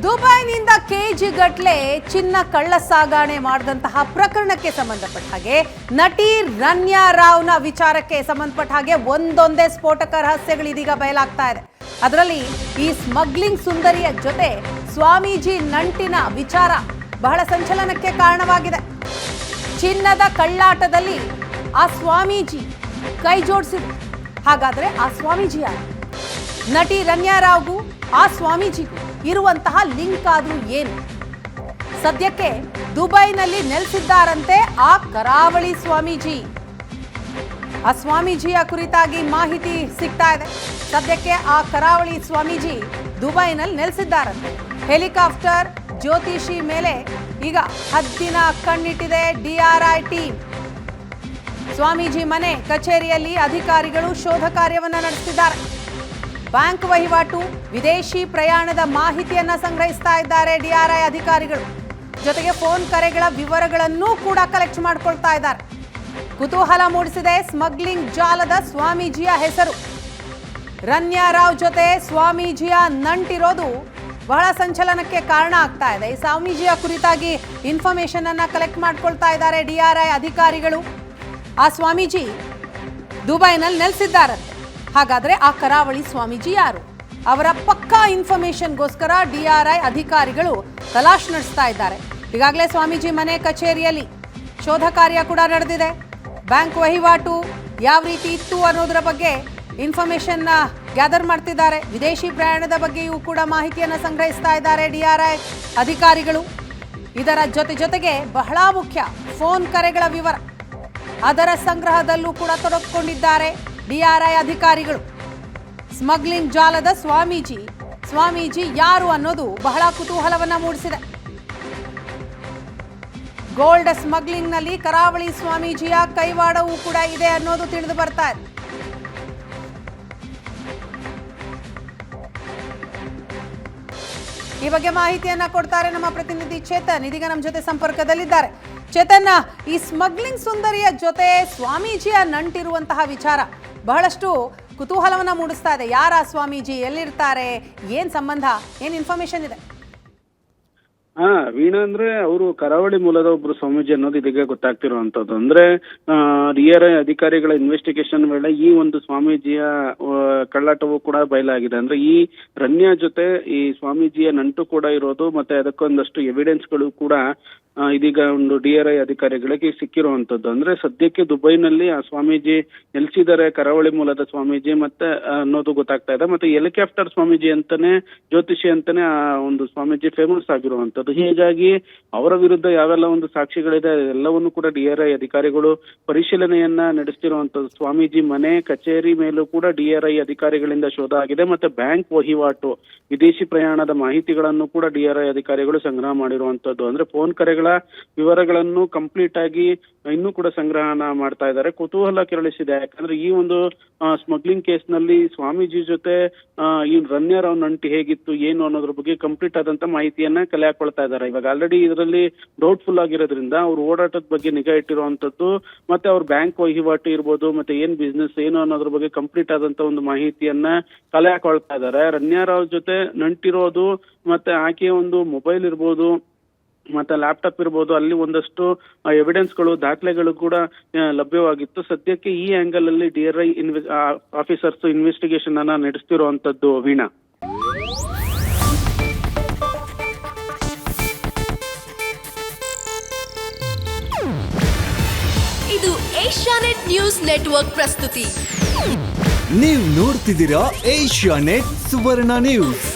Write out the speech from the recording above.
ದುಬೈನಿಂದ ಕೆಜಿ ಗಟ್ಲೆ ಚಿನ್ನ ಕಳ್ಳ ಸಾಗಣೆ ಮಾಡಿದಂತಹ ಪ್ರಕರಣಕ್ಕೆ ಸಂಬಂಧಪಟ್ಟ ಹಾಗೆ ನಟಿ ರನ್ಯಾ ರಾವ್ನ ವಿಚಾರಕ್ಕೆ ಸಂಬಂಧಪಟ್ಟ ಹಾಗೆ ಒಂದೊಂದೇ ಸ್ಫೋಟಕ ರಹಸ್ಯಗಳು ಇದೀಗ ಬಯಲಾಗ್ತಾ ಇದೆ. ಅದರಲ್ಲಿ ಈ ಸ್ಮಗ್ಲಿಂಗ್ ಸುಂದರಿಯ ಜೊತೆ ಸ್ವಾಮೀಜಿ ನಂಟಿನ ವಿಚಾರ ಬಹಳ ಸಂಚಲನಕ್ಕೆ ಕಾರಣವಾಗಿದೆ. ಚಿನ್ನದ ಕಳ್ಳಾಟದಲ್ಲಿ ಆ ಸ್ವಾಮೀಜಿ ಕೈ ಜೋಡಿಸಿದ್ರು. ಹಾಗಾದ್ರೆ ಆ ಸ್ವಾಮೀಜಿ ಯಾರು? ನಟಿ ರನ್ಯಾ ರಾವ್ಗೂ ಆ ಸ್ವಾಮೀಜಿಗೂ ಇರುವಂತಹ ಲಿಂಕ್ ಆದ್ರೂ ಏನು? ಸದ್ಯಕ್ಕೆ ದುಬೈನಲ್ಲಿ ನೆಲೆಸಿದ್ದಾರಂತೆ ಆ ಕರಾವಳಿ ಸ್ವಾಮೀಜಿ. ಆ ಸ್ವಾಮೀಜಿಯ ಕುರಿತಾಗಿ ಮಾಹಿತಿ ಸಿಗ್ತಾ ಇದೆ. ಸದ್ಯಕ್ಕೆ ಆ ಕರಾವಳಿ ಸ್ವಾಮೀಜಿ ದುಬೈನಲ್ಲಿ ನೆಲೆಸಿದ್ದಾರಂತೆ. ಹೆಲಿಕಾಪ್ಟರ್ ಜ್ಯೋತಿಷಿ ಮೇಲೆ ಈಗ ಹದ್ದಿನ ಕಣ್ಣಿಟ್ಟಿದೆ DRI ಟೀಮ್. ಸ್ವಾಮೀಜಿ ಮನೆ ಕಚೇರಿಯಲ್ಲಿ ಅಧಿಕಾರಿಗಳು ಶೋಧ ಕಾರ್ಯವನ್ನು ನಡೆಸುತ್ತಿದ್ದಾರೆ. ಬ್ಯಾಂಕ್ ವಹಿವಾಟು, ವಿದೇಶಿ ಪ್ರಯಾಣದ ಮಾಹಿತಿಯನ್ನ ಸಂಗ್ರಹಿಸ್ತಾ ಇದ್ದಾರೆ DRI ಅಧಿಕಾರಿಗಳು. ಜೊತೆಗೆ ಫೋನ್ ಕರೆಗಳ ವಿವರಗಳನ್ನೂ ಕೂಡ ಕಲೆಕ್ಟ್ ಮಾಡ್ಕೊಳ್ತಾ ಇದ್ದಾರೆ. ಕುತೂಹಲ ಮೂಡಿಸಿದೆ ಸ್ಮಗ್ಲಿಂಗ್ ಜಾಲದ ಸ್ವಾಮೀಜಿಯ ಹೆಸರು. ರನ್ಯಾ ರಾವ್ ಜೊತೆ ಸ್ವಾಮೀಜಿಯ ನಂಟಿರೋದು ಬಹಳ ಸಂಚಲನಕ್ಕೆ ಕಾರಣ ಆಗ್ತಾ ಇದೆ. ಈ ಸ್ವಾಮೀಜಿಯ ಕುರಿತಾಗಿ ಇನ್ಫಾರ್ಮೇಶನ್ ಅನ್ನ ಕಲೆಕ್ಟ್ ಮಾಡ್ಕೊಳ್ತಾ ಇದ್ದಾರೆ DRI ಅಧಿಕಾರಿಗಳು. ಆ ಸ್ವಾಮೀಜಿ ದುಬೈನಲ್ಲಿ ನೆಲೆಸಿದ್ದಾರಂತೆ. ಹಾಗಾದ್ರೆ ಆ ಕರಾವಳಿ ಸ್ವಾಮೀಜಿ ಯಾರು? ಅವರ ಪಕ್ಕಾ ಇನ್ಫಾರ್ಮೇಶನ್ಗೋಸ್ಕರ DRI ಅಧಿಕಾರಿಗಳು ತಲಾಶ್ ನಡೆಸ್ತಾ ಇದ್ದಾರೆ. ಈಗಾಗಲೇ ಸ್ವಾಮೀಜಿ ಮನೆ ಕಚೇರಿಯಲ್ಲಿ ಶೋಧ ಕಾರ್ಯ ಕೂಡ ನಡೆದಿದೆ. ಬ್ಯಾಂಕ್ ವಹಿವಾಟು ಯಾವ ರೀತಿ ಇತ್ತು ಅನ್ನೋದರ ಬಗ್ಗೆ ಇನ್ಫಾರ್ಮೇಶನ್ ಗ್ಯಾದರ್ ಮಾಡ್ತಿದ್ದಾರೆ. ವಿದೇಶಿ ಪ್ರಯಾಣದ ಬಗ್ಗೆಯೂ ಕೂಡ ಮಾಹಿತಿಯನ್ನು ಸಂಗ್ರಹಿಸ್ತಾ ಇದ್ದಾರೆ DRI ಅಧಿಕಾರಿಗಳು. ಇದರ ಜೊತೆಗೆ ಬಹಳ ಮುಖ್ಯ ಫೋನ್ ಕರೆಗಳ ವಿವರ, ಅದರ ಸಂಗ್ರಹದಲ್ಲೂ ಕೂಡ ತೊಡಗಿಕೊಂಡಿದ್ದಾರೆ DRI ಅಧಿಕಾರಿಗಳು. ಸ್ಮಗ್ಲಿಂಗ್ ಜಾಲದ ಸ್ವಾಮೀಜಿ ಯಾರು ಅನ್ನೋದು ಬಹಳ ಕುತೂಹಲವನ್ನ ಮೂಡಿಸಿದೆ. ಗೋಲ್ಡ್ ಸ್ಮಗ್ಲಿಂಗ್ ನಲ್ಲಿ ಕರಾವಳಿ ಸ್ವಾಮೀಜಿಯ ಕೈವಾಡವೂ ಕೂಡ ಇದೆ ಅನ್ನೋದು ತಿಳಿದು ಬರ್ತಾ ಇದೆ. ಈ ಬಗ್ಗೆ ಮಾಹಿತಿಯನ್ನ ಕೊಡ್ತಾರೆ ನಮ್ಮ ಪ್ರತಿನಿಧಿ ಚೇತನ್. ಇದೀಗ ನಮ್ಮ ಜೊತೆ ಸಂಪರ್ಕದಲ್ಲಿದ್ದಾರೆ. ಚೇತನ್, ಈ ಸ್ಮಗ್ಲಿಂಗ್ ಸುಂದರಿಯ ಜೊತೆ ಸ್ವಾಮೀಜಿಯ ನಂಟಿರುವಂತಹ ವಿಚಾರ ಬಹಳಷ್ಟು ಕುತೂಹಲವನ್ನ ಮೂಡಿಸ್ತಾ ಇದೆ. ಯಾರ ಸ್ವಾಮೀಜಿ, ಎಲ್ಲಿರ್ತಾರೆ, ಏನ್ ಸಂಬಂಧ, ಏನ್ ಇನ್ಫಾರ್ಮೇಶನ್ ಇದೆ? ವೀಣಾ, ಅಂದ್ರೆ ಅವರು ಕರಾವಳಿ ಮೂಲದ ಒಬ್ರು ಸ್ವಾಮೀಜಿ ಅನ್ನೋದು ಇದೀಗ ಗೊತ್ತಾಗ್ತಿರುವಂತದ್ದು. ಅಂದ್ರೆ DRI ಅಧಿಕಾರಿಗಳ ಇನ್ವೆಸ್ಟಿಗೇಷನ್ ವೇಳೆ ಈ ಒಂದು ಸ್ವಾಮೀಜಿಯ ಕಳ್ಳಾಟವೂ ಕೂಡ ಬಯಲಾಗಿದೆ. ಅಂದ್ರೆ ಈ ರನ್ಯಾ ಜೊತೆ ಈ ಸ್ವಾಮೀಜಿಯ ನಂಟು ಕೂಡ ಇರೋದು, ಮತ್ತೆ ಅದಕ್ಕೊಂದಷ್ಟು ಎವಿಡೆನ್ಸ್ಗಳು ಕೂಡ ಇದೀಗ ಒಂದು DRI ಅಧಿಕಾರಿಗಳಿಗೆ ಸಿಕ್ಕಿರುವಂತದ್ದು. ಅಂದ್ರೆ ಸದ್ಯಕ್ಕೆ ದುಬೈನಲ್ಲಿ ಆ ಸ್ವಾಮೀಜಿ ನೆಲೆಸಿದ್ದಾರೆ, ಕರಾವಳಿ ಮೂಲದ ಸ್ವಾಮೀಜಿ ಮತ್ತೆ ಅನ್ನೋದು ಗೊತ್ತಾಗ್ತಾ ಇದೆ. ಮತ್ತೆ ಹೆಲಿಕಾಪ್ಟರ್ ಸ್ವಾಮೀಜಿ ಅಂತಾನೆ, ಜ್ಯೋತಿಷಿ ಅಂತಾನೆ ಆ ಒಂದು ಸ್ವಾಮೀಜಿ ಫೇಮಸ್ ಆಗಿರುವಂತದ್ದು. ಹೀಗಾಗಿ ಅವರ ವಿರುದ್ಧ ಯಾವೆಲ್ಲ ಒಂದು ಸಾಕ್ಷಿಗಳಿದೆ ಎಲ್ಲವನ್ನೂ ಕೂಡ DRI ಅಧಿಕಾರಿಗಳು ಪರಿಶೀಲನೆಯನ್ನ ನಡೆಸ್ತಿರುವಂತದ್ದು. ಸ್ವಾಮೀಜಿ ಮನೆ ಕಚೇರಿ ಮೇಲೂ ಕೂಡ DRI ಅಧಿಕಾರಿಗಳಿಂದ ಶೋಧ ಆಗಿದೆ. ಮತ್ತೆ ಬ್ಯಾಂಕ್ ವಹಿವಾಟು, ವಿದೇಶಿ ಪ್ರಯಾಣದ ಮಾಹಿತಿಗಳನ್ನು ಕೂಡ DRI ಅಧಿಕಾರಿಗಳು ಸಂಗ್ರಹ ಮಾಡಿರುವಂತದ್ದು. ಅಂದ್ರೆ ಫೋನ್ ಕರೆಗಳ ವಿವರಗಳನ್ನು ಕಂಪ್ಲೀಟ್ ಆಗಿ ಇನ್ನೂ ಕೂಡ ಸಂಗ್ರಹಣ ಮಾಡ್ತಾ ಇದ್ದಾರೆ. ಕುತೂಹಲ ಕೆರಳಿಸಿದೆ. ಯಾಕಂದ್ರೆ ಈ ಒಂದು ಸ್ಮಗ್ಲಿಂಗ್ ಕೇಸ್ ನಲ್ಲಿ ಸ್ವಾಮೀಜಿ ಜೊತೆ ಈ ರನ್ಯಾ ರಾವ್ ನಂಟಿ ಹೇಗಿತ್ತು, ಏನು ಅನ್ನೋದ್ರ ಬಗ್ಗೆ ಕಂಪ್ಲೀಟ್ ಆದಂತ ಮಾಹಿತಿಯನ್ನ ಕಲೆ ಹಾಕೊಳ್ತಾ ಇದ್ದಾರೆ. ಇವಾಗ ಆಲ್ರೆಡಿ ಇದರಲ್ಲಿ ಡೌಟ್ಫುಲ್ ಆಗಿರೋದ್ರಿಂದ ಅವ್ರ ಓಡಾಟದ ಬಗ್ಗೆ ನಿಗಾ ಇಟ್ಟಿರುವಂತದ್ದು, ಮತ್ತೆ ಅವ್ರ ಬ್ಯಾಂಕ್ ವಹಿವಾಟು ಇರ್ಬೋದು, ಮತ್ತೆ ಏನ್ ಬಿಸ್ನೆಸ್ ಏನು ಅನ್ನೋದ್ರ ಬಗ್ಗೆ ಕಂಪ್ಲೀಟ್ ಆದಂತ ಒಂದು ಮಾಹಿತಿಯನ್ನ ಕಲೆ ಹಾಕೊಳ್ತಾ ಇದ್ದಾರೆ. ರನ್ಯಾ ರಾವ್ ಜೊತೆ ನಂಟಿರೋದು, ಮತ್ತೆ ಆಕೆಯ ಒಂದು ಮೊಬೈಲ್ ಇರ್ಬೋದು, ಮತ್ತೆ ಲ್ಯಾಪ್ಟಾಪ್ ಇರ್ಬೋದು, ಅಲ್ಲಿ ಒಂದಷ್ಟು ಎವಿಡೆನ್ಸ್ಗಳು, ದಾಖಲೆಗಳು ಕೂಡ ಲಭ್ಯವಾಗಿತ್ತು. ಸದ್ಯಕ್ಕೆ ಈ ಆಂಗಲ್ ಅಲ್ಲಿ DRI ಆಫೀಸರ್ಸ್ ಇನ್ವೆಸ್ಟಿಗೇಷನ್ ಅನ್ನ ನಡೆಸ್ತಿರುವಂತದ್ದು. ವೀಣಾ, ಇದು ಏಷ್ಯಾನೆಟ್ ನ್ಯೂಸ್ ನೆಟ್ವರ್ಕ್ ಪ್ರಸ್ತುತಿ. ನೀವು ನೋಡ್ತಿದ್ದೀರಾ ಏಷ್ಯಾನೆಟ್ ಸುವರ್ಣ ನ್ಯೂಸ್.